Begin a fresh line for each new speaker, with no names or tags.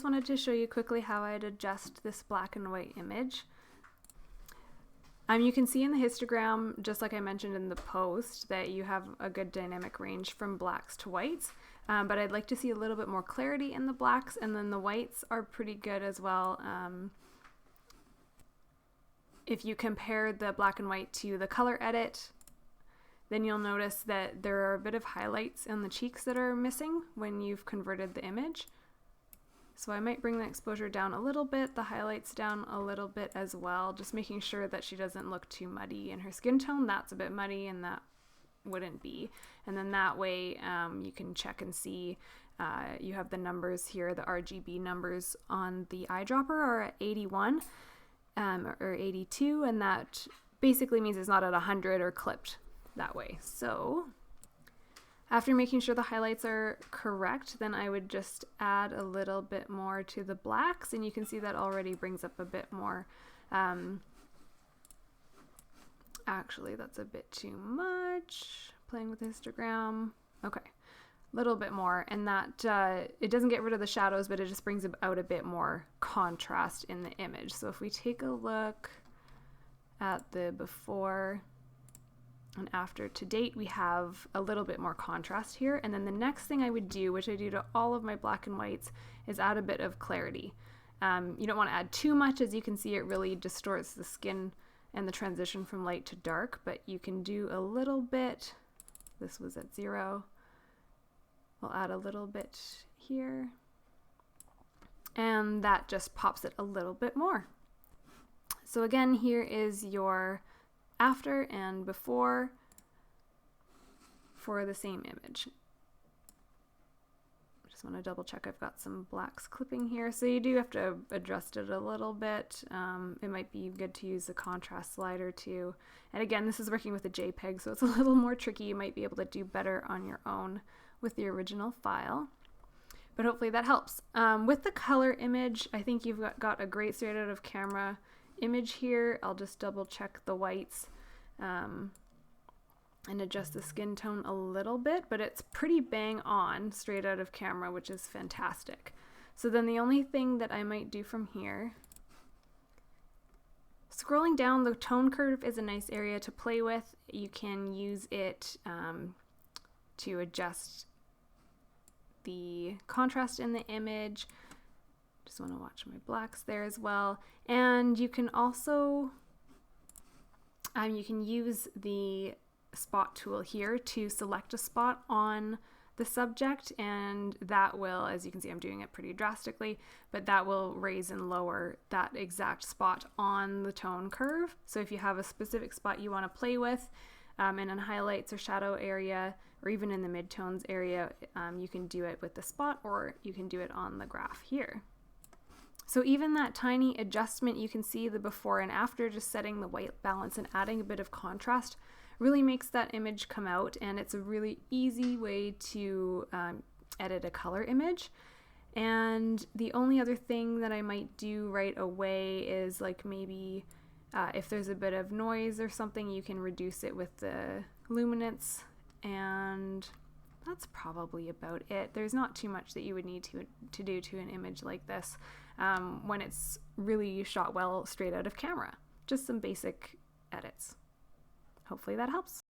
Wanted to show you quickly how I'd adjust this black and white image. You can see in the histogram, just like I mentioned in the post, that you have a good dynamic range from blacks to whites, but I'd like to see a little bit more clarity in the blacks, and then the whites are pretty good as well. If you compare the black and white to the color edit, then you'll notice that there are a bit of highlights in the cheeks that are missing when you've converted the image. So I might bring the exposure down a little bit, the highlights down a little bit as well, just making sure that she doesn't look too muddy in her skin tone. That's a bit muddy and that wouldn't be. And then that way you can check and see, you have the numbers here, the RGB numbers on the eyedropper are at 81 or 82, and that basically means it's not at 100 or clipped that way. So after making sure the highlights are correct, then I would just add a little bit more to the blacks, and you can see that already brings up a bit more. Actually, that's a bit too much. Playing with the histogram. Okay, a little bit more, and that it doesn't get rid of the shadows, but it just brings out a bit more contrast in the image. So if we take a look at the before and after to date, we have a little bit more contrast here. And then the next thing I would do, which I do to all of my black and whites, is add a bit of clarity. You don't want to add too much. As you can see, it really distorts the skin and the transition from light to dark, but you can do a little bit. This was at 0. We'll add a little bit here, and that just pops it a little bit more. So again, here is your after and before for the same image. Just want to double check I've got some blacks clipping here. So you do have to adjust it a little bit. It might be good to use the contrast slider too. And again, this is working with a JPEG, so it's a little more tricky. You might be able to do better on your own with the original file, but hopefully that helps. With the color image, I think you've got a great straight out of camera image here. I'll just double check the whites and adjust the skin tone a little bit, but it's pretty bang on straight out of camera, which is fantastic. So then the only thing that I might do from here, scrolling down, the tone curve is a nice area to play with. You can use it to adjust the contrast in the image. Just want to watch my blacks there as well. And you can also you can use the spot tool here to select a spot on the subject, and that will, as you can see, I'm doing it pretty drastically, but that will raise and lower that exact spot on the tone curve. So if you have a specific spot you want to play with in a highlights or shadow area, or even in the midtones area, you can do it with the spot, or you can do it on the graph here. So even that tiny adjustment, you can see the before and after, just setting the white balance and adding a bit of contrast really makes that image come out, and it's a really easy way to edit a color image. And the only other thing that I might do right away is, like, maybe if there's a bit of noise or something, you can reduce it with the luminance, and that's probably about it. There's not too much that you would need to do to an image like this when it's really shot well straight out of camera. Just some basic edits. Hopefully that helps.